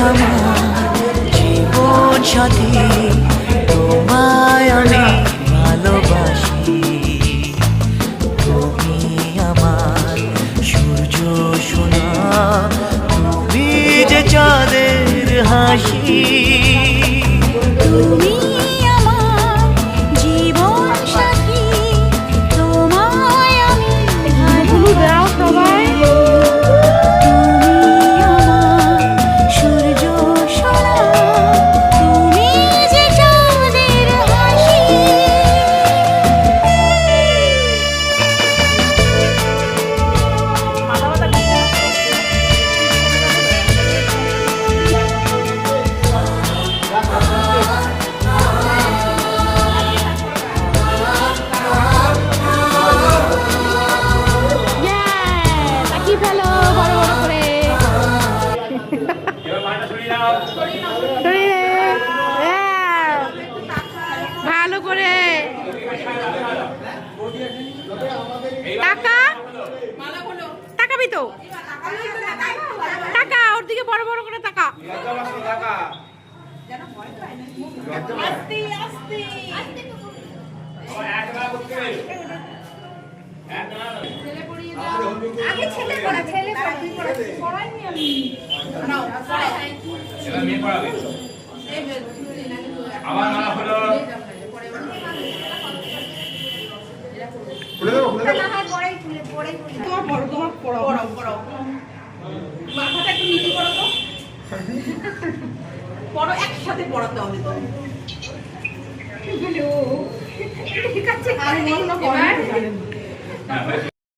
আমার জীবন সাথী, তোমায় আমি ভালোবাসি। তুমি আমার সূর্য সোনা, তুমি যে চাঁদের হাসি। তুমি আমার জীবন সাথী, তোমায় আমি ভালোবাসি। তুমি আমার সূর্য সোনা, তুমি যে চাঁদের হাসি। ভালো করে টাকা তাকাবি তো, টাকা ওর দিকে বড় বড় করে টাকা। একসাথে পড়াতে হবে তো। ঠিক আছে।